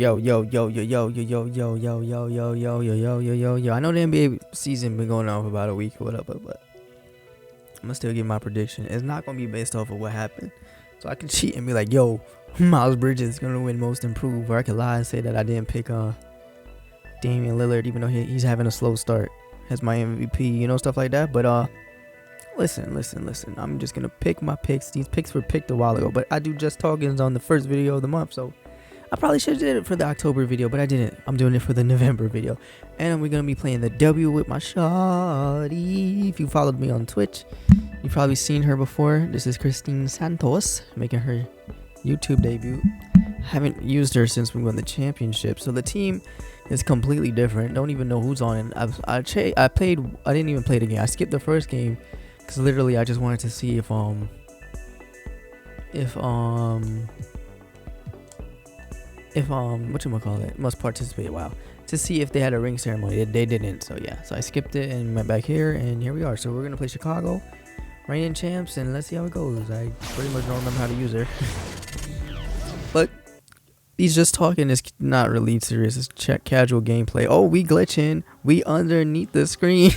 Yo, yo, yo, yo, yo, yo, yo, yo, yo, yo, yo, yo, yo, yo, yo, yo, yo. I know the NBA season been going on for about a week or whatever, but I'm gonna still give my prediction. It's not gonna be based off of what happened. So I can cheat and be like, yo, Miles Bridges is gonna win most improved, or I could lie and say that I didn't pick Damian Lillard, even though he's having a slow start as my MVP, you know, stuff like that. But listen. I'm just gonna pick my picks. These picks were picked a while ago, but I do just talkings on the first video of the month, so I probably should have did it for the October video, but I didn't. I'm doing it for the November video. And we're going to be playing the W with my shawty. If you followed me on Twitch, you've probably seen her before. This is Christine Santos making her YouTube debut. Haven't used her since we won the championship. So the team is completely different. Don't even know who's on it. I didn't even play the game. I skipped the first game because literally I just wanted to see if whatchamacallit must participate, wow, to see if they had a ring ceremony. They didn't, so yeah, so I skipped it and went back here, and here we are. So we're gonna play Chicago, reigning champs, and let's see how it goes. I pretty much don't remember how to use her. But he's just talking, is not really serious. It's casual gameplay. Oh, we glitching, we underneath the screen.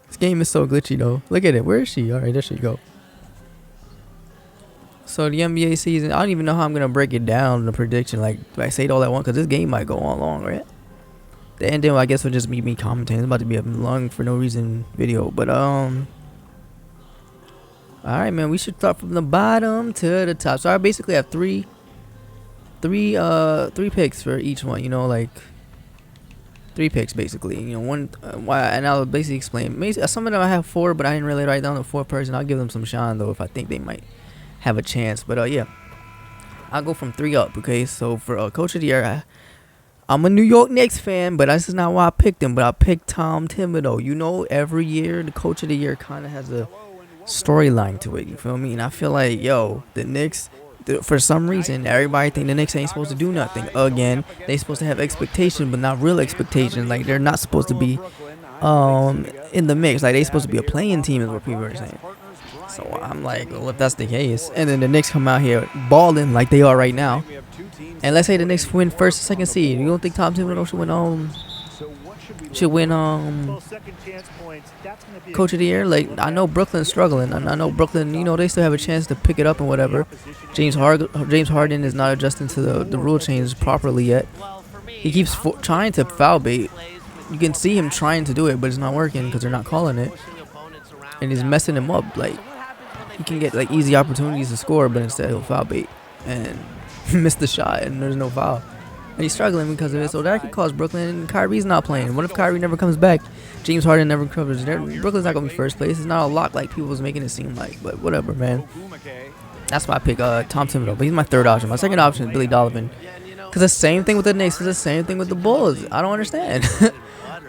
This game is so glitchy though. Look at it. Where is she? All right, there she go. So the NBA season, I don't even know how I'm gonna break it down, the prediction. Like, do I say it all at once? Cause this game might go on long, right? The ending, I guess, will just be me commentating. It's about to be a long for no reason video, but all right, man. We should start from the bottom to the top. So I basically have three picks for each one. You know, like 3 picks basically. You know, one. And I'll basically explain. Some of them I have 4, but I didn't really write down the 4th person. I'll give them some shine though if I think they might have a chance. But yeah, I'll go from 3 up. Okay, so for coach of the year, I'm a New York Knicks fan, but this is not why I picked him. But I picked Tom Thibodeau. You know, every year the coach of the year kind of has a storyline to it, you feel me? And I feel like, yo, the Knicks, for some reason everybody think the Knicks ain't supposed to do nothing. Again, they supposed to have expectation, but not real expectation. Like, they're not supposed to be in the mix. Like, they supposed to be a playing team is what people are saying. So I'm like, well, if that's the case, and then the Knicks come out here balling like they are right now, and let's say the Knicks win first or second seed, you don't think Tom Thibodeau should win coach of the year? Like, I know Brooklyn's struggling, and I know Brooklyn, you know, they still have a chance to pick it up and whatever. James Harden is not adjusting to the rule change properly yet. He keeps trying to foul bait. You can see him trying to do it, but it's not working because they're not calling it, and he's messing him up. Like, he can get like easy opportunities to score, but instead he'll foul bait and miss the shot, and there's no foul. And he's struggling because of it. So that could cause Brooklyn. And Kyrie's not playing. What if Kyrie never comes back? James Harden never covers. Brooklyn's not gonna be first place. It's not a lock like people was making it seem like. But whatever, man. That's why I pick Tom Thibodeau. But he's my 3rd option. My 2nd option is Billy Donovan. Because the same thing with the Knicks is the same thing with the Bulls. I don't understand.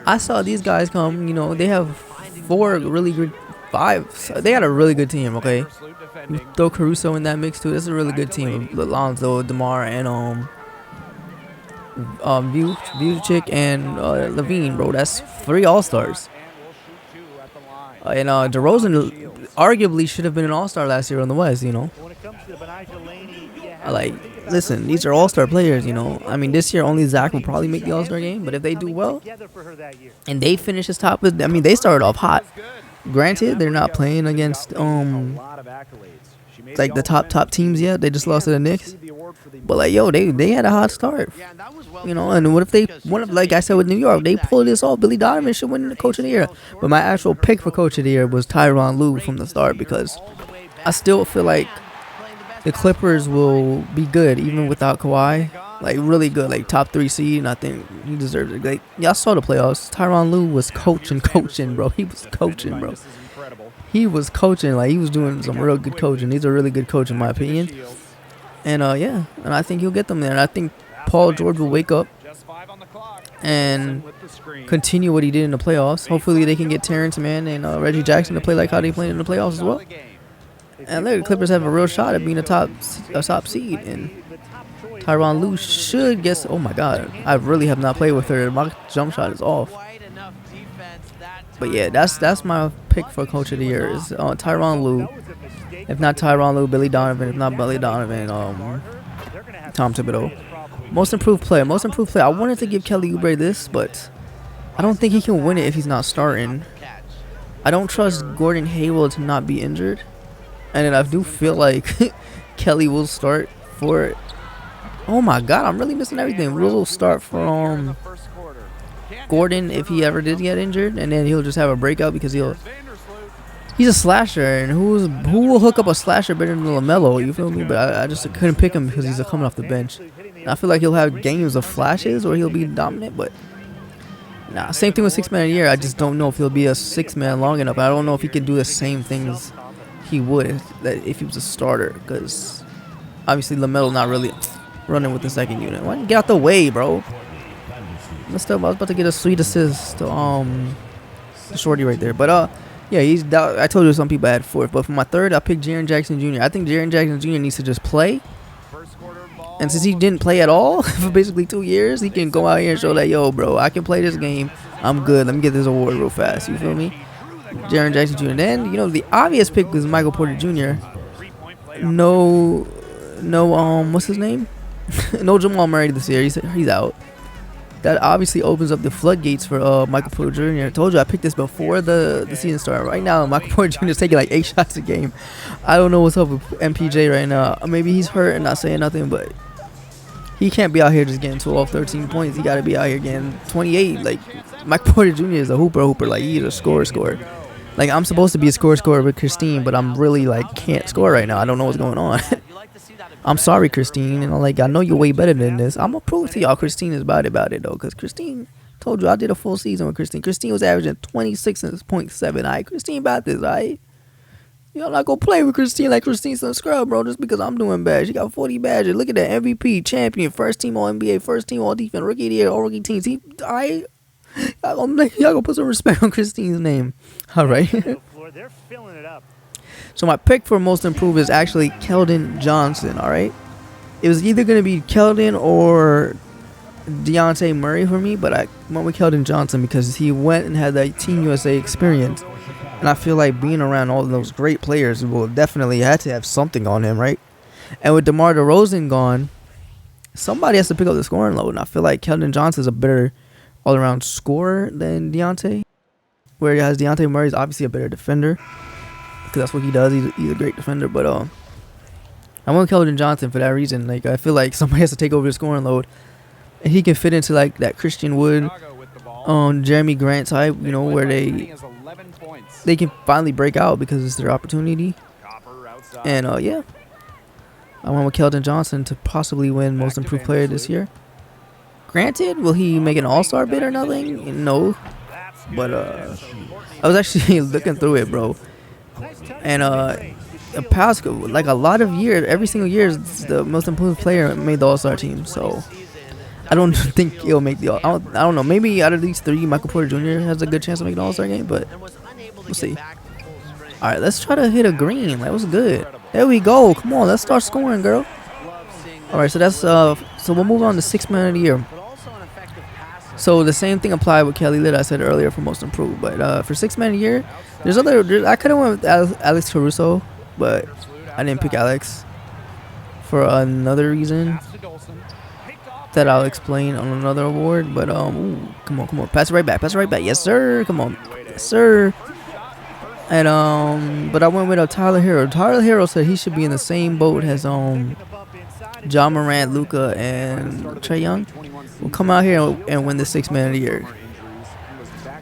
I saw these guys come. You know, they have 4 really good. 5. So they had a really good team, okay? You throw Caruso in that mix too. This is a really good team. Lonzo, DeMar, and Vucevic and Levine, bro. That's 3 All-Stars. And DeRozan arguably should have been an All-Star last year on the West, you know. Like, listen, these are All-Star players, you know. I mean, this year only Zach will probably make the All-Star game, but if they do well and they finish as top, I mean, they started off hot. Granted, they're not playing against like the top teams yet. They just lost to the Knicks, but like, yo, they had a hot start, you know. And what if like I said with New York, they pull this off? Billy Donovan should win the coach of the year. But my actual pick for coach of the year was Tyronn Lue from the start, because I still feel like the Clippers will be good even without Kawhi. Like, really good, like top 3 seed, and I think he deserves it. Like, y'all saw the playoffs. Tyronn Lue was coaching, bro. He was coaching, bro. He was coaching, like, he was doing some real good coaching. He's a really good coach in my opinion. And yeah, and I think he'll get them there. And I think Paul George will wake up and continue what he did in the playoffs. Hopefully they can get Terrence Mann and Reggie Jackson to play like how they played in the playoffs as well. And look, the Clippers have a real shot at being a top seed, and Tyronn Lue should guess. Oh my God, I really have not played with her. My jump shot is off. But yeah, that's my pick for coach of the year is Tyronn Lue. If not Tyronn Lue, Billy Donovan. If not Billy Donovan, Tom Thibodeau. Most improved player. Most improved player. I wanted to give Kelly Oubre this, but I don't think he can win it if he's not starting. I don't trust Gordon Hayward to not be injured. And then I do feel like Kelly will start for it. Oh my god, I'm really missing everything. We'll start from Gordon if he ever did get injured, and then he'll just have a breakout because he's a slasher, and who will hook up a slasher better than LaMelo? You feel me? But I just couldn't pick him because he's coming off the bench. And I feel like he'll have games of flashes or he'll be dominant, but nah. Same thing with 6-man a year. I just don't know if he'll be a 6-man long enough. I don't know if he can do the same things he would if he was a starter, because obviously LaMelo not really running with the second unit. Why don't you get out the way, bro? I was about to get a sweet assist to Shorty right there, but yeah, I told you some people had fourth, but for my third, I picked Jaren Jackson Jr. I think Jaren Jackson Jr. needs to just play, and since he didn't play at all for basically 2 years, he can go out here and show that, yo, bro, I can play this game. I'm good. Let me get this award real fast. You feel me? Jaren Jackson Jr. Then, you know, the obvious pick was Michael Porter Jr. No, what's his name? No Jamal Murray this year. He's out. That obviously opens up the floodgates for Michael Porter Jr. I told you I picked this before the season started. Right now, Michael Porter Jr. is taking like 8 shots a game. I don't know what's up with MPJ right now. Maybe he's hurt and not saying nothing, but he can't be out here just getting 12, 13 points. He got to be out here getting 28. Like, Michael Porter Jr. is a hooper. Like, he's a scorer. Like, I'm supposed to be a scorer with Christine, but I'm really, like, can't score right now. I don't know what's going on. I'm sorry, Christine. And I know you're way better than this. I'm going to prove to y'all Christine is about it, though. Because Christine, told you, I did a full season with Christine. Christine was averaging 26.7. All right, Christine about this, all right? Y'all not going to play with Christine like Christine's some scrub, bro, just because I'm doing bad. She got 40 badges. Look at that. MVP, champion, first team All-NBA, first team All-Defense, rookie of the year, all-rookie teams. All right? Y'all gonna put some respect on Christine's name. All right. So my pick for most improved is actually Keldon Johnson. All right. It was either gonna be Keldon or Deontay Murray for me, but I went with Keldon Johnson because he went and had that Team USA experience, and I feel like being around all of those great players will definitely had to have something on him, right? And with DeMar DeRozan gone, somebody has to pick up the scoring load, and I feel like Keldon Johnson is a better all-around scorer than Deontay, whereas Deontay Murray is obviously a better defender because that's what he does. He's a great defender, but I went with Keldon Johnson for that reason. Like, I feel like somebody has to take over the scoring load, and he can fit into like that Christian Wood, Jeremy Grant type, you know, where they can finally break out because it's their opportunity. And yeah, I went with Keldon Johnson to possibly win Most Improved Player this year. Granted, will he make an all-star bid or nothing? No. But I was actually looking through it, bro. And the past, like a lot of years, every single year, the most improved player made the all-star team. So I don't think he'll make the I don't know. Maybe out of these three, Michael Porter Jr. has a good chance to make an all-star game, but we'll see. All right, let's try to hit a green. That was good. There we go. Come on, let's start scoring, girl. All right, so that's so we'll move on to 6-man of the year. So the same thing applied with Kelly Litt I said earlier for most improved, but for 6-man of the year, I could have went with Alex Caruso, but I didn't pick Alex for another reason that I'll explain on another award. But ooh, come on, pass it right back, yes sir, come on, yes sir. And but I went with Tyler Hero. Tyler Hero said he should be in the same boat as John Morant, Luka, and Trae Young. Will come out here and win the 6-man of the year.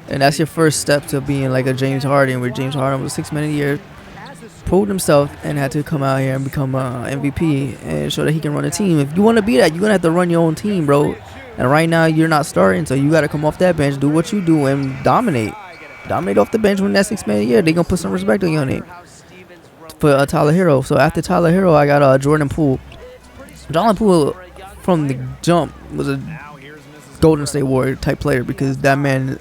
And that's your first step to being like a James Harden, where James Harden was 6-man of the year, proved himself, and had to come out here and become MVP and show that he can run a team. If you want to be that, you're going to have to run your own team, bro. And right now, you're not starting, so you got to come off that bench, do what you do, and dominate. Dominate off the bench when that 6-man of the year. They're going to put some respect on your name. For Tyler Hero. So after Tyler Hero, I got Jordan Poole. Jordan Poole, from the jump, was a Golden State Warrior type player because that man,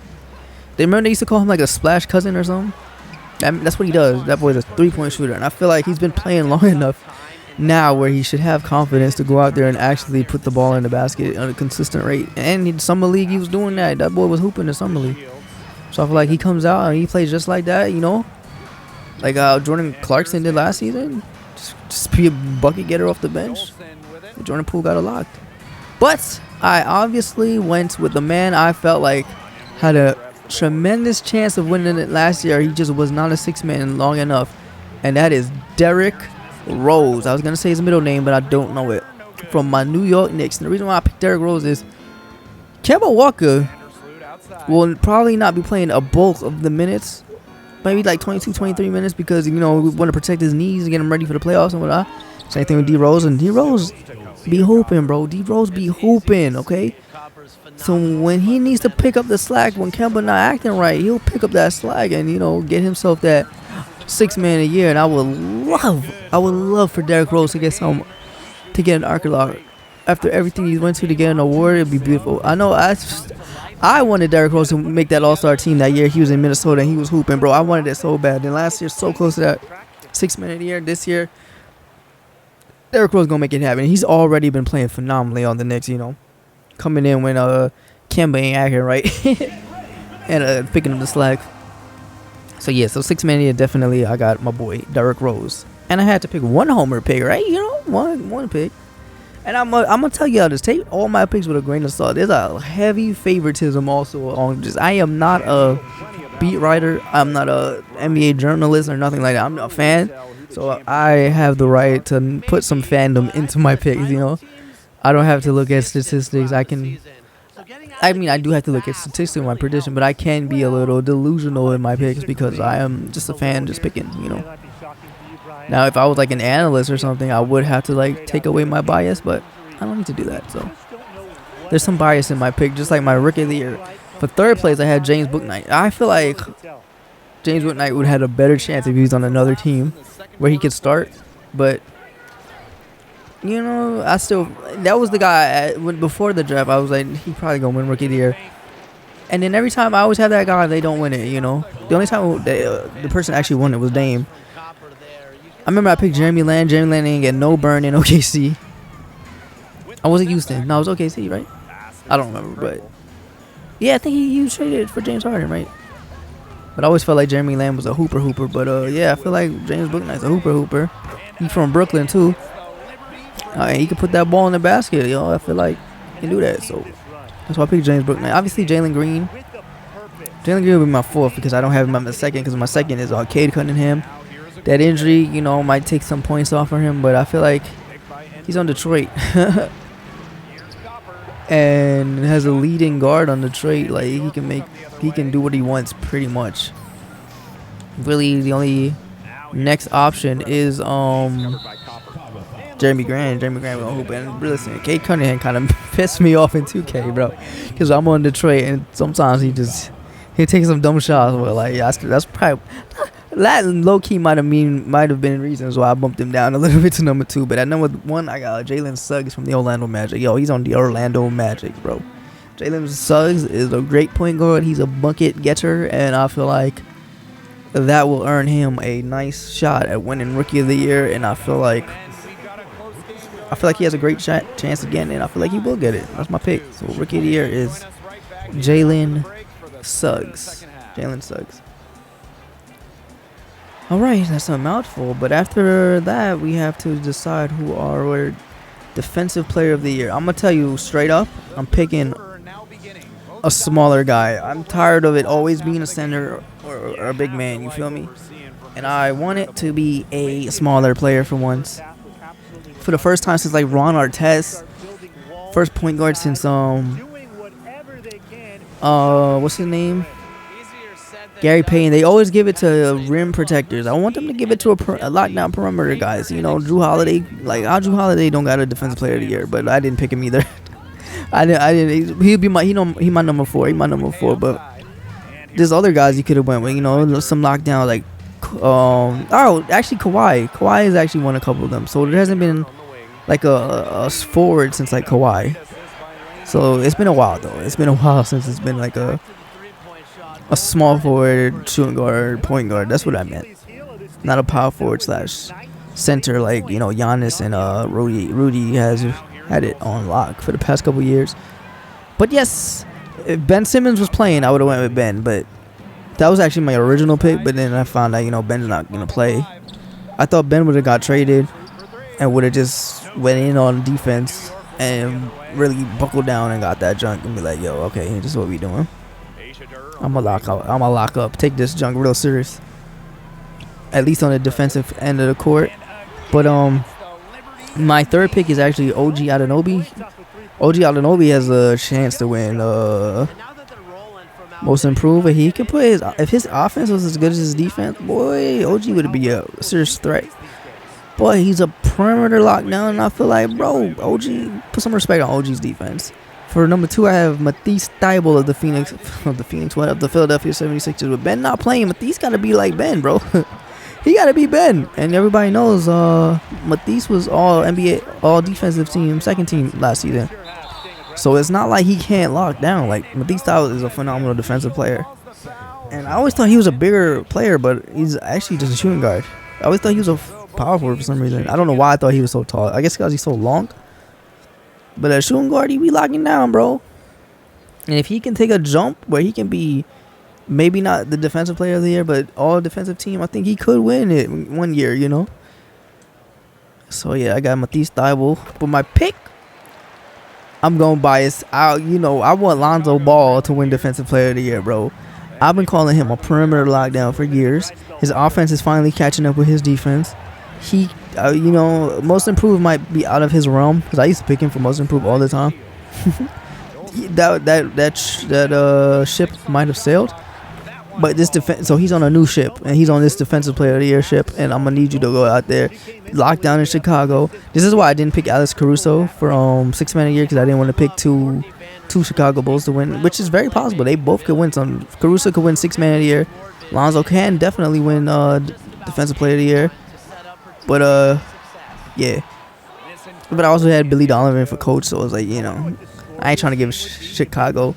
they remember they used to call him like a splash cousin or something. That's what he does. That boy's a 3-point shooter, and I feel like he's been playing long enough now where he should have confidence to go out there and actually put the ball in the basket at a consistent rate. And in Summer League, he was doing that. That boy was hooping in Summer League. So I feel like he comes out and he plays just like that, you know, like Jordan Clarkson did last season. Just be a bucket getter off the bench. Jordan Poole got it locked. But I obviously went with the man I felt like had a tremendous chance of winning it last year. He just was not a six man long enough, and that is Derrick Rose. I was gonna say his middle name, but I don't know it. From my New York Knicks. And the reason why I picked Derrick Rose is Kemba Walker will probably not be playing a bulk of the minutes, maybe like 22, 23 minutes, because, you know, we want to protect his knees and get him ready for the playoffs and whatnot. Same thing with D Rose, and D Rose be hooping, bro. D Rose be hooping, okay? So when he needs to pick up the slack, when Kemba not acting right, he'll pick up that slack and, you know, get himself that 6 man a year. And I would love for Derrick Rose to get an accolade after everything he went to get an award. It'd be beautiful. I know I wanted Derrick Rose to make that All-Star team that year. He was in Minnesota and he was hooping, bro. I wanted it so bad. Then last year, so close to that 6 man a year. This year, Derrick Rose gonna make it happen. He's already been playing phenomenally on the Knicks, you know, coming in when Kemba ain't acting right and picking up the slack. So yeah, so 6 man a year, definitely I got my boy Derrick Rose. And I had to pick one homer pick, right? You know, one pick. And I'm gonna tell you how to take all my picks with a grain of salt. There's a heavy favoritism also on this. I am not a beat writer. I'm not a NBA journalist or nothing like that. I'm a fan, so I have the right to put some fandom into my picks. You know, I don't have to look at statistics. I do have to look at statistics in my prediction, but I can be a little delusional in my picks because I am just a fan, just picking. You know. Now, if I was like an analyst or something, I would have to like take away my bias, but I don't need to do that. So there's some bias in my pick, just like my rookie of the year. For third place, I had James Bouknight. I feel like James Bouknight would have had a better chance if he was on another team where he could start. But you know, that was the guy before the draft. I was like, he probably gonna win rookie of the year. And then every time I always have that guy, they don't win it. You know, the only time the person actually won it was Dame. I remember I picked Jeremy Lamb. Jeremy Lamb didn't get no burn in OKC. I wasn't Houston. No, it was OKC, right? I don't remember, but yeah, I think he traded for James Harden, right? But I always felt like Jeremy Lamb was a hooper. But yeah, I feel like James Bouknight's a hooper. He's from Brooklyn too. He can put that ball in the basket, yo. I feel like he can do that. So that's why I picked James Bouknight. Obviously, Jalen Green. Jalen Green will be my fourth because I don't have him at my second because my second is Cade Cunningham. That injury, you know, might take some points off of him, but I feel like he's on Detroit and has a leading guard on Detroit. Like he can do what he wants pretty much. Really, the only next option is Jeremy Grant. Jeremy Grant will hoop. And listen, Cade Cunningham kind of pissed me off in 2K, bro, because I'm on Detroit and sometimes he takes some dumb shots. But like, yeah, that's probably. That low key might have been reasons why I bumped him down a little bit to number 2. But at number 1, I got Jalen Suggs from the Orlando Magic. Yo, he's on the Orlando Magic, bro. Jalen Suggs is a great point guard. He's a bucket getter, and I feel like that will earn him a nice shot at winning Rookie of the Year. And I feel like he has a great chance again, and I feel like he will get it. That's my pick. So Rookie of the Year is Jalen Suggs. Jalen Suggs. Alright, that's a mouthful, but after that, we have to decide who our defensive player of the year. I'm going to tell you straight up, I'm picking a smaller guy. I'm tired of it always being a center or a big man, you feel me? And I want it to be a smaller player for once. For the first time since like Ron Artest, first point guard since, what's his name? Gary Payton. They always give it to rim protectors. I want them to give it to a lockdown perimeter guys. You know, Drew Holiday. Like, Drew Holiday don't got a defensive player of the year, but I didn't pick him either. I didn't. He my number 4. He my number 4. But there's other guys you could have went with. You know, some lockdown like, actually Kawhi. Kawhi has actually won a couple of them. So there hasn't been like a forward since like Kawhi. So it's been a while though. It's been a while since it's been like a small forward, shooting guard, point guard. That's what I meant. Not a power forward / center like, you know, Giannis and Rudy. Rudy has had it on lock for the past couple years. But yes, if Ben Simmons was playing, I would have went with Ben. But that was actually my original pick. But then I found out, you know, Ben's not going to play. I thought Ben would have got traded and would have just went in on defense and really buckle down and got that junk and be like, yo, okay, this is what we doing. I'ma lock up. Take this junk real serious. At least on the defensive end of the court. But my third pick is actually OG Anunoby. OG Anunoby has a chance to win most improved. He could put if his offense was as good as his defense, boy, OG would be a serious threat. Boy, he's a perimeter lockdown, and I feel like, bro, OG, put some respect on OG's defense. For number 2, I have Matisse Thybulle of the Philadelphia 76ers. With Ben not playing, Matisse gotta be like Ben, bro. He gotta be Ben, and everybody knows Matisse was all NBA, all defensive team, second team last season. So it's not like he can't lock down. Like, Matisse Thybulle is a phenomenal defensive player, and I always thought he was a bigger player, but he's actually just a shooting guard. I always thought he was a power forward for some reason. I don't know why I thought he was so tall. I guess because he's so long. But at shooting guard, he be locking down, bro. And if he can take a jump where he can be maybe not the defensive player of the year, but all defensive team, I think he could win it one year, you know. So yeah, I got Matisse Thybulle. But my pick, I'm going biased. I want Lonzo Ball to win defensive player of the year, bro. I've been calling him a perimeter lockdown for years. His offense is finally catching up with his defense. He, most improved might be out of his realm, because I used to pick him for most improved all the time. that ship might have sailed, but this so he's on a new ship, and he's on this defensive player of the year ship, and I'm gonna need you to go out there, lock down in Chicago. This is why I didn't pick Alex Caruso for 6 man a year, because I didn't want to pick two Chicago Bulls to win, which is very possible. They both could win some. Caruso could win 6 man a year. Lonzo can definitely win defensive player of the year. But yeah. But I also had Billy Donovan for coach, so I was like, I ain't trying to give Chicago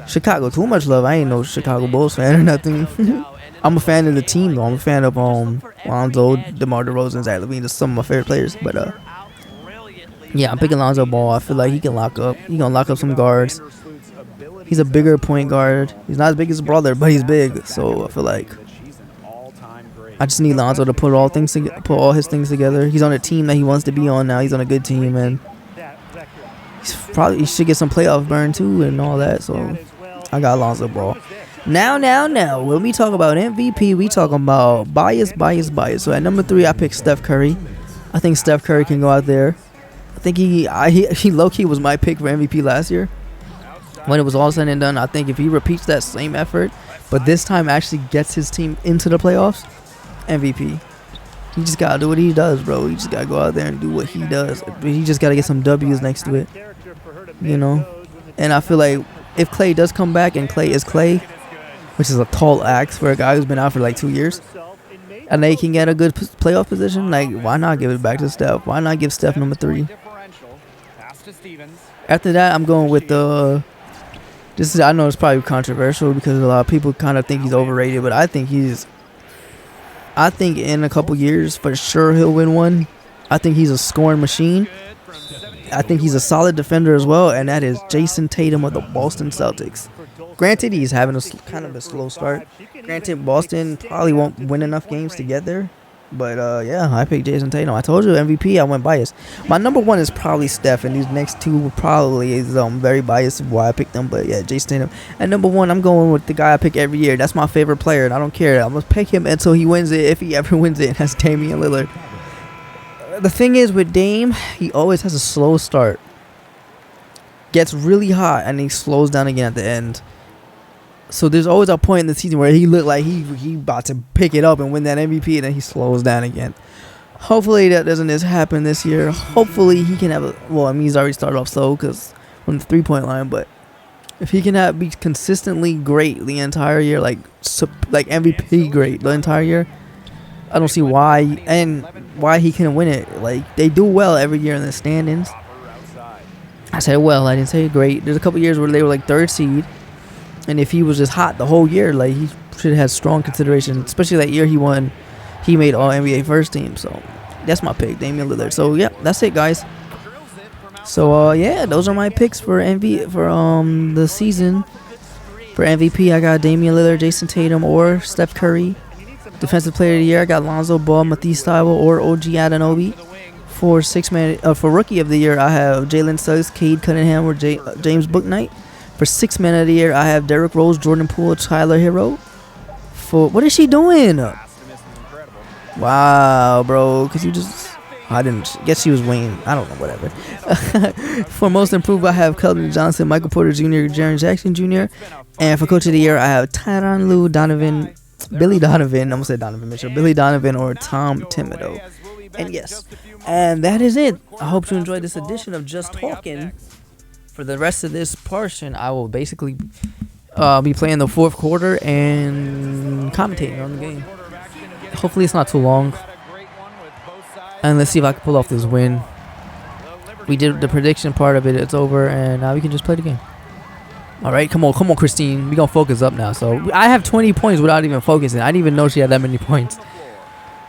too much love. I ain't no Chicago Bulls fan or nothing. I'm a fan of the team though. I'm a fan of Lonzo, DeMar DeRozan, Zach LaVine. Just some of my favorite players. But yeah, I'm picking Lonzo Ball. I feel like he can lock up. He gonna lock up some guards. He's a bigger point guard. He's not as big as his brother, but he's big. So I feel like I just need Lonzo to put all his things together. He's on a team that he wants to be on now. He's on a good team, and he should get some playoff burn too and all that. So I got Lonzo Ball. Now, when we talk about MVP, we talking about bias. So at number 3, I picked Steph Curry. I think Steph Curry can go out there. I think he low-key was my pick for MVP last year. When it was all said and done, I think if he repeats that same effort, but this time actually gets his team into the playoffs, MVP. He just gotta do what he does, bro. He just gotta go out there and do what he does. He just gotta get some W's next to it, And I feel like if Clay does come back, and Clay is Clay, which is a tall axe for a guy who's been out for like 2 years, and they can get a good playoff position, like, why not give it back to Steph? Why not give Steph number 3? After that, I'm going with I know it's probably controversial because a lot of people kind of think he's overrated, but I think in a couple years, for sure, he'll win one. I think he's a scoring machine. I think he's a solid defender as well, and that is Jason Tatum of the Boston Celtics. Granted, he's having a kind of a slow start. Granted, Boston probably won't win enough games to get there. But, yeah, I picked Jason Tatum. I told you, MVP, I went biased. My number 1 is probably Steph, and these next 2 probably is very biased of why I picked them. But, yeah, Jason Tatum. At number 1, I'm going with the guy I pick every year. That's my favorite player, and I don't care. I'm going to pick him until he wins it, if he ever wins it, and that's Damian Lillard. The thing is, with Dame, he always has a slow start. Gets really hot, and he slows down again at the end. So there's always a point in the season where he looked like he about to pick it up and win that MVP, and then he slows down again. Hopefully that doesn't happen this year. Hopefully he can have he's already started off slow because from the 3-point line, but if he can be consistently great the entire year, like MVP great the entire year, I don't see why he can't win it. Like, they do well every year in the standings. I said well, I didn't say great. There's a couple years where they were like 3rd seed. And if he was just hot the whole year, like, he should have had strong consideration. Especially that year he made all NBA first team. So that's my pick, Damian Lillard. So yeah, that's it, guys. So yeah, those are my picks for the season. For MVP, I got Damian Lillard, Jason Tatum, or Steph Curry. Defensive Player of the Year, I got Lonzo Ball, Matisse Thybulle, or OG Anunoby. For for rookie of the year, I have Jalen Suggs, Cade Cunningham, or James Bouknight. For 6th man of the year, I have Derrick Rose, Jordan Poole, Tyler Hero. For what is she doing? Wow, bro. Cause you just, I didn't guess she was Wayne. I don't know, whatever. For most improved, I have Keldon Johnson, Michael Porter Jr., Jaren Jackson Jr. And for coach of the year, I have Tyronn Lue, Billy Donovan. I'm gonna say Donovan Mitchell, Billy Donovan, or Tom Thibodeau. And yes, and that is it. I hope you enjoyed this edition of Just Talking. For the rest of this portion, I will basically be playing the 4th quarter and commentating on the game. Hopefully it's not too long. And let's see if I can pull off this win. We did the prediction part of it. It's over, and now we can just play the game. All right, come on, Christine. We gonna focus up now. So I have 20 points without even focusing. I didn't even know she had that many points.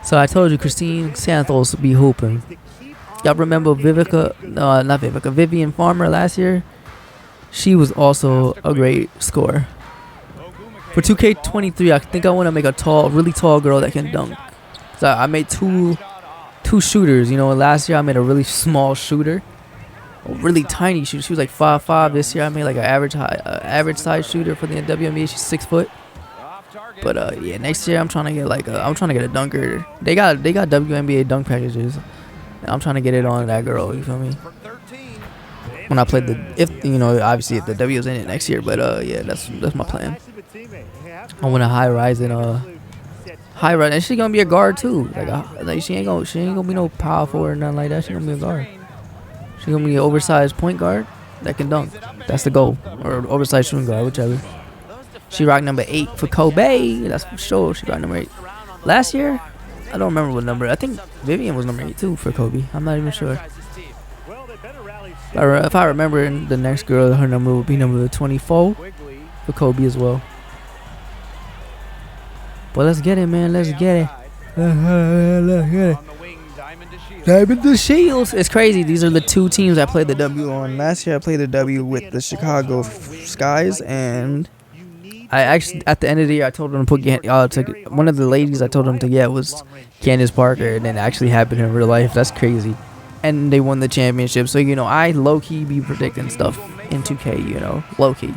So I told you, Christine Santos be hooping. Y'all remember Vivian Farmer last year? She was also a great scorer. For 2K23, I think I want to make a really tall girl that can dunk. So I made two shooters. You know, last year I made a really small shooter, a really tiny shooter. She was like 5'5". This year I made like an average size shooter for the WNBA. She's 6 foot. But yeah, next year I'm trying to get a dunker. They got WNBA dunk packages. I'm trying to get it on that girl. You feel me? When I played if the W is in it next year. But yeah, that's my plan. I want a high rise, and she's gonna be a guard too. Like she ain't gonna be no power forward or nothing like that. She gonna be a guard. She gonna be an oversized point guard that can dunk. That's the goal, or oversized shooting guard, whichever. She rocked number 8 for Kobe. That's for sure. She rocked number 8. Last year, I don't remember what number. I think Vivian was number 8 too for Kobe. I'm not even sure. If I remember, the next girl, her number would be number 24 for Kobe as well. But let's get it, man. Let's get it. Let's get it. Diamond to Shields. It's crazy. These are the 2 teams I played the W on. Last year I played the W with the Chicago Skies, and I actually, at the end of the year, I told them to put one of the ladies I told them to get was Candace Parker, and it actually happened in real life. That's crazy. And they won the championship. So, I low-key be predicting stuff in 2K, low-key,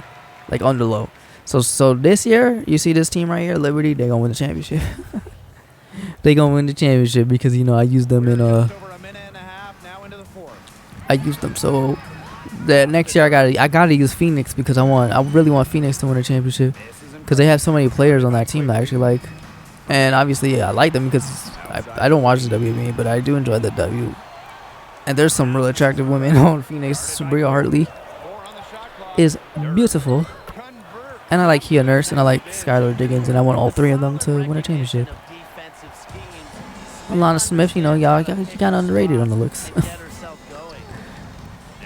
like under low. So this year, you see this team right here, Liberty, they gonna win the championship. They gonna win the championship because, I used them in I used them. So that next year I gotta use Phoenix because I really want Phoenix to win a championship because they have so many players on that team that I actually like, and obviously I like them because I don't watch the WNBA, but I do enjoy the W. And there's some real attractive women on Phoenix. Bria Hartley is beautiful, and I like Kia Nurse, and I like Skylar Diggins, and I want all 3 of them to win a championship. Alana Smith, y'all kind of underrated on the looks.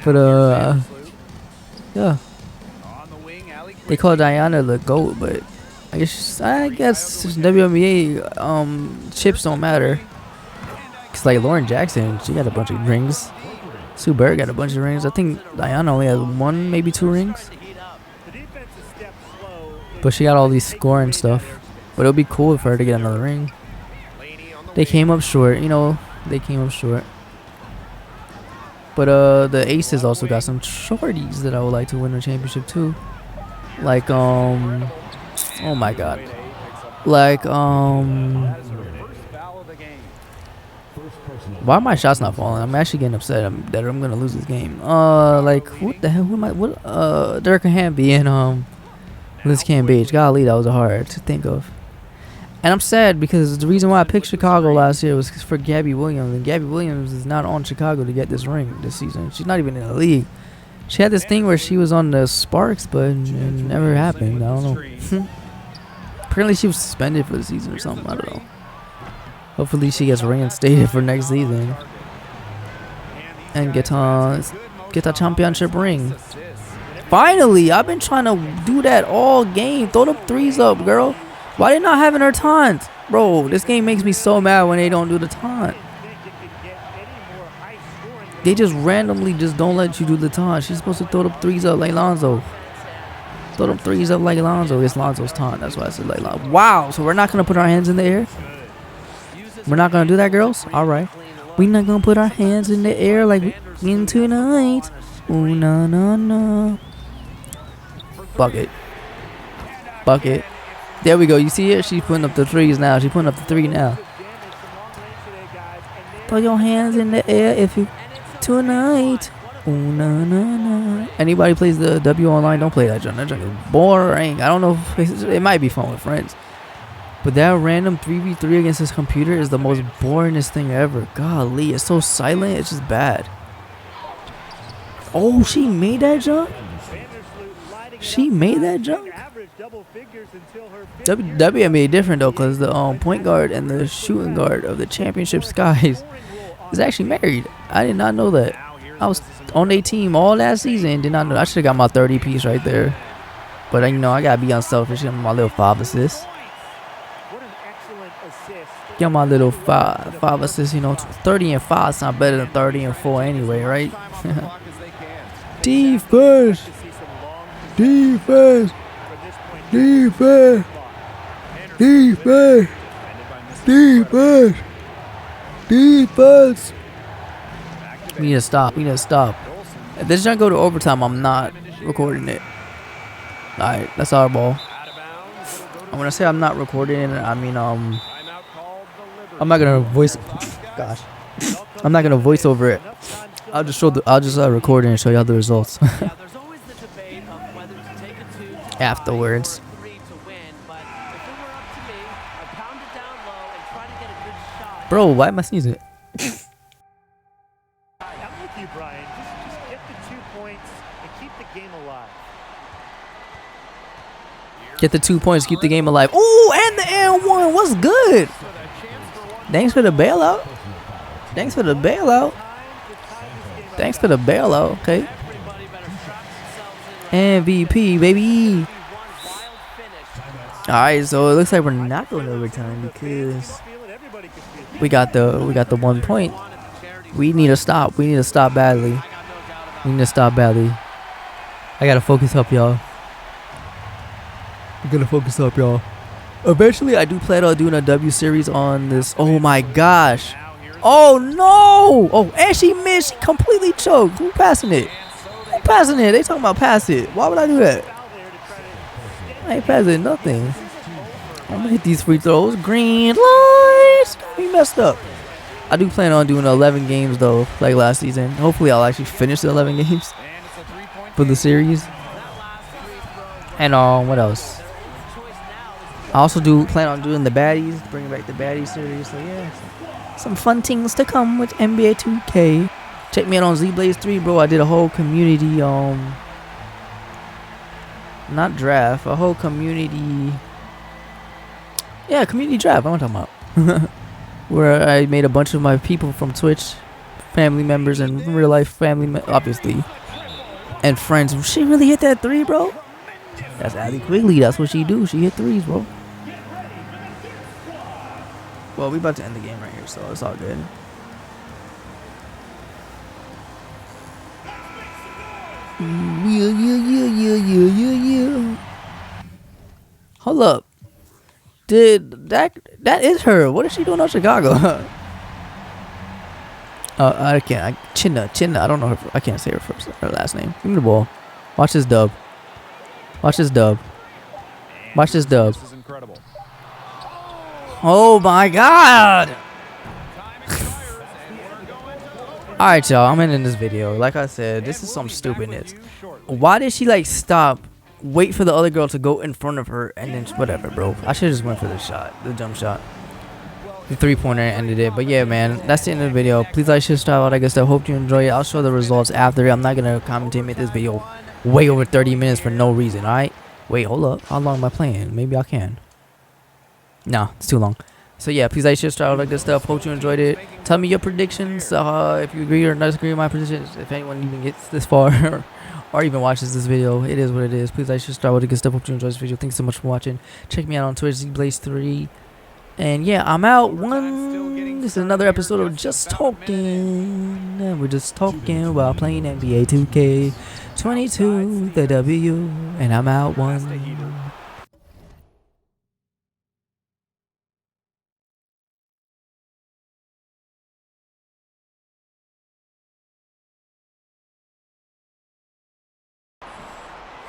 But yeah, they call Diana the GOAT, but I guess WNBA chips don't matter. Cause like Lauren Jackson, she got a bunch of rings. Sue Bird got a bunch of rings. I think Diana only has 1, maybe 2 rings. But she got all these scoring stuff. But it would be cool for her to get another ring. They came up short, they came up short. But the Aces also got some shorties that I would like to win a championship too. Like oh my god. Like why are my shots not falling? I'm actually getting upset that I'm gonna lose this game. Like what the hell? Derek Hamby and Liz Cambage. Golly, that was hard to think of. And I'm sad because the reason why I picked Chicago last year was for Gabby Williams. And Gabby Williams is not on Chicago to get this ring this season. She's not even in the league. She had this thing where she was on the Sparks, but it never happened. I don't know. Apparently she was suspended for the season or something. I don't know. Hopefully she gets reinstated for next season. And get a championship ring. Finally! I've been trying to do that all game. Throw the 3s up, girl. Why they not having her taunt? Bro, this game makes me so mad when they don't do the taunt. They just randomly just don't let you do the taunt. She's supposed to throw the 3s up like Lonzo. Throw them 3s up like Lonzo. It's Lonzo's taunt. That's why I said like Lonzo. Wow, so we're not going to put our hands in the air? We're not going to do that, girls? All right. We not gonna put our hands in the air like we in tonight. Ooh, na na na. Bucket. Bucket. There we go. You see it? She's putting up the threes now. She's putting up the three now. Put your hands in the air if you tonight. Ooh, na na na. Anybody plays the W online? Don't play that junk. That junk is boring. I don't know. It might be fun with friends. But that random 3v3 against this computer is the most boringest thing ever. Golly, it's so silent. It's just bad. Oh, she made that jump? She made that jump? WNBA different though, because the point guard and the shooting guard of the championship skies is actually married. I did not know that. I was on their team all last season. Did not know. I should have got my 30 piece right there. But you know, I gotta be unselfish. Get my little 5 assists. Get my little 5 assists. You know, 30 and 5 sound better than 30 and 4 anyway, right? Defense. Defense. Defense. Defense. Defense. Defense. We need to stop. We need to stop. If this doesn't go to overtime, I'm not recording it. Alright, that's our ball. And when I say I'm not recording it, I mean I'm not gonna voice. Gosh, I'm not gonna voice over it. I'll just record it and show y'all the results afterwards. Bro, why am I sneezing? I'm with you, Brian. Just get the 2 points and keep the game alive. Get the 2 points, keep the game alive. Ooh, and the and one. What's good? Thanks for the bailout. Thanks for the bailout. Thanks for the bailout. Okay. MVP, baby. All right, so it looks like we're not going to overtime because we got the 1 point. We need to stop. We need to stop badly. We need to stop badly. I gotta focus up, y'all. I gotta focus up, y'all. Eventually, I do plan on doing a W series on this. Oh my gosh. Oh no. Oh, and she missed. She completely choked. Who passing it? Who passing it? They talking about pass it. Why would I do that? I ain't passing nothing. I'm gonna hit these free throws. Green lights. We messed up. I do plan on doing 11 games though, like last season. Hopefully, I'll actually finish the 11 games for the series. And what else? I also do plan on doing the baddies, bringing back the baddie series. So yeah, some fun things to come with NBA 2K. Check me out on ZBlaze3, bro. I did a whole community, not draft, a whole community. Yeah, community draft. I want to talk about. Where I made a bunch of my people from Twitch, family members and real life family, obviously, and friends. She really hit that 3, bro. That's Allie Quigley. That's what she do. She hit 3s, bro. Well, we about to end the game right here, so it's all good. Yeah. Hold up. Did that is her? What is she doing on Chicago? I can't. Chinna. I don't know her. I can't say her last name. Give me the ball. Watch this dub. Watch this dub. Watch this dub. Oh my God! Alright, y'all. I'm ending this video. Like I said, this is some stupidness. Why did she like stop? Wait for the other girl to go in front of her and then whatever, bro. I should have just went for the shot, the jump shot. The 3-pointer ended it. But yeah, man, that's the end of the video. Please like, share, subscribe, all that good stuff. Hope you enjoy it. I'll show the results after it. I'm not gonna commentate, make this video way over 30 minutes for no reason. Alright? Wait, hold up. How long am I playing? Maybe I can. No, it's too long. So yeah, please like, share, subscribe, all that good stuff. Hope you enjoyed it. Tell me your predictions. If you agree or disagree with my predictions. If anyone even gets this far. Or even watches this video, it is what it is. Please like, share, subscribe, all the good stuff. Hope you enjoyed this video. Thanks so much for watching. Check me out on Twitch, ZBlaze3. And yeah, I'm out. This is another episode of Just Talking. We're just talking while playing NBA 2K22, the W. And I'm out.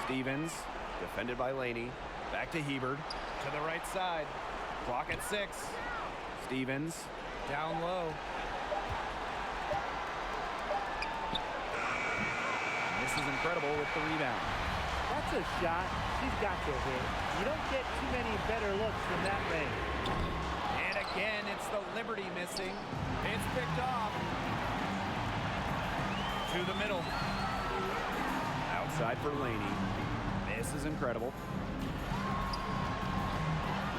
Stevens, defended by Laney. Back to Hebert, to the right side. Clock at 6. Stevens, down low. This is incredible with the rebound. That's a shot she's got to hit. You don't get too many better looks from that range. And again, it's the Liberty missing. It's picked off. To the middle. Outside for Laney. This is incredible.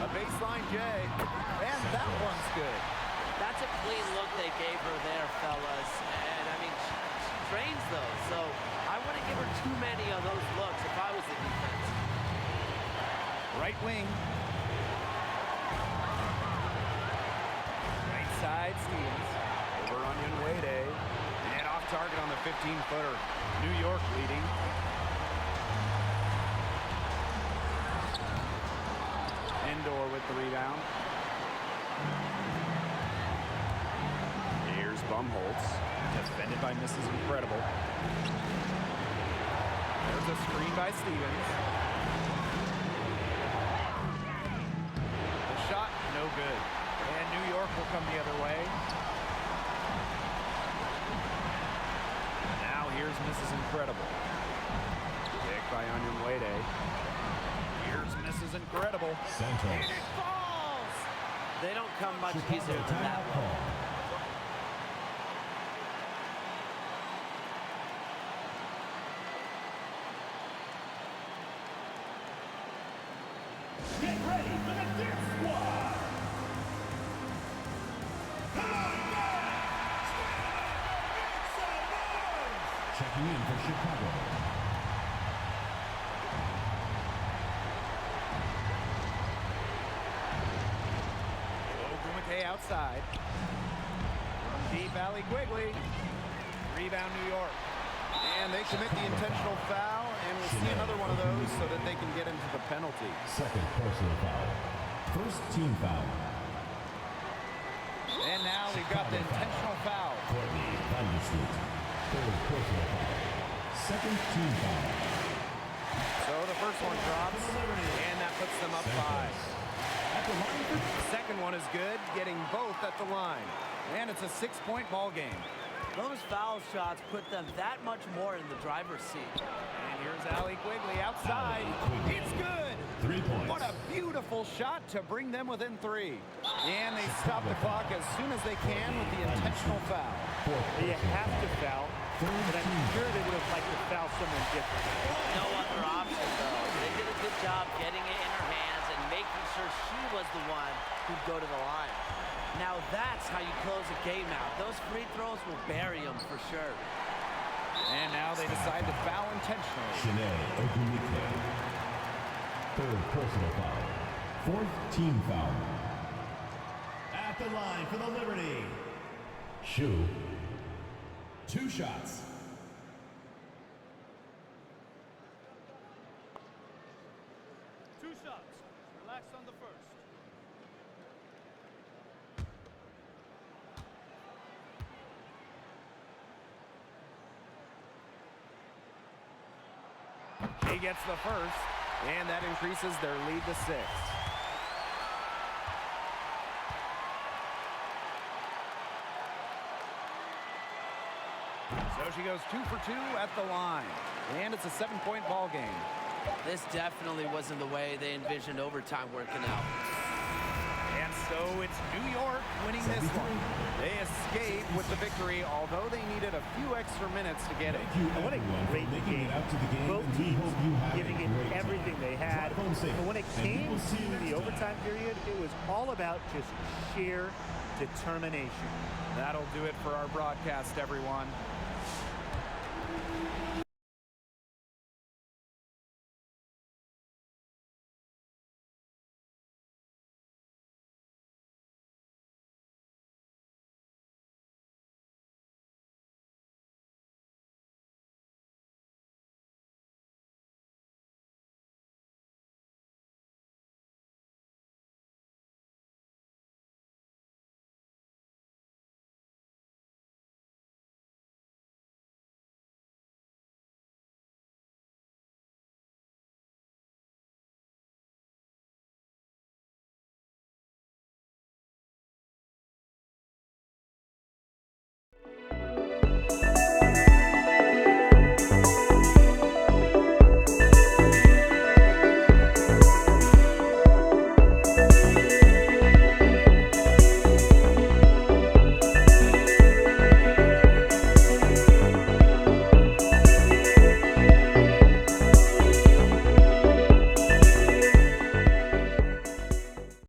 A baseline J. And that one's good. That's a clean look they gave her there, fellas. And, I mean, she trains those. So I wouldn't give her too many of those looks if I was the defense. Right wing. Right side, Stevens. Over on Unwede. And off target on the 15-footer. New York leading. Indoor with the rebound. Here's Bumholtz. Defended by Mrs. Incredible. There's a screen by Stevens. The shot, no good. And New York will come the other way. Now here's Mrs. Incredible. Pick by Unwede. Here's Mrs. Incredible. And it falls! They don't come much easier than that one. Get ready for the Dip Squad! Come on, guys! Make some noise! Checking in for Chicago. Outside. Deep alley Quigley. Rebound New York. And they commit the intentional foul, and we'll see another one of those so that they can get into the penalty. Second personal foul. First team foul. And now we've got the intentional foul. Courtney Vandersloot. Third personal foul. Second team foul. So the first one drops, and that puts them up 5. The second one is good, getting both at the line. And it's a 6-point ball game. Those foul shots put them that much more in the driver's seat. And here's Allie Quigley outside. It's good! 3 points. What a beautiful shot to bring them within 3. And they stop the clock as soon as they can with the intentional foul. You have to foul, but I'm sure they would have liked to foul someone different. No other option, though. They did a good job getting it in her hands and making sure she was the one who'd go to the line. Now that's how you close a game out. Those free throws will bury them for sure. And now they decide to foul intentionally. Shanae Ogumike. Third personal foul. Fourth team foul. At the line for the Liberty. Shu. 2 shots. Two shots. Relax on the first. She gets the first, and that increases their lead to 6. So she goes 2 for 2 at the line, and it's a 7-point ball game. This definitely wasn't the way they envisioned overtime working out. And so it's New York winning this one. They escape with the victory, although they needed a few extra minutes to get it. Thank you, What a everyone, great for making game. it out to the game. Both and we teams hope you have giving a it great everything time. they had. Drive home safe. But when it And we came will see you to next the time. overtime period, it was all about just sheer determination. That'll do it for our broadcast, everyone.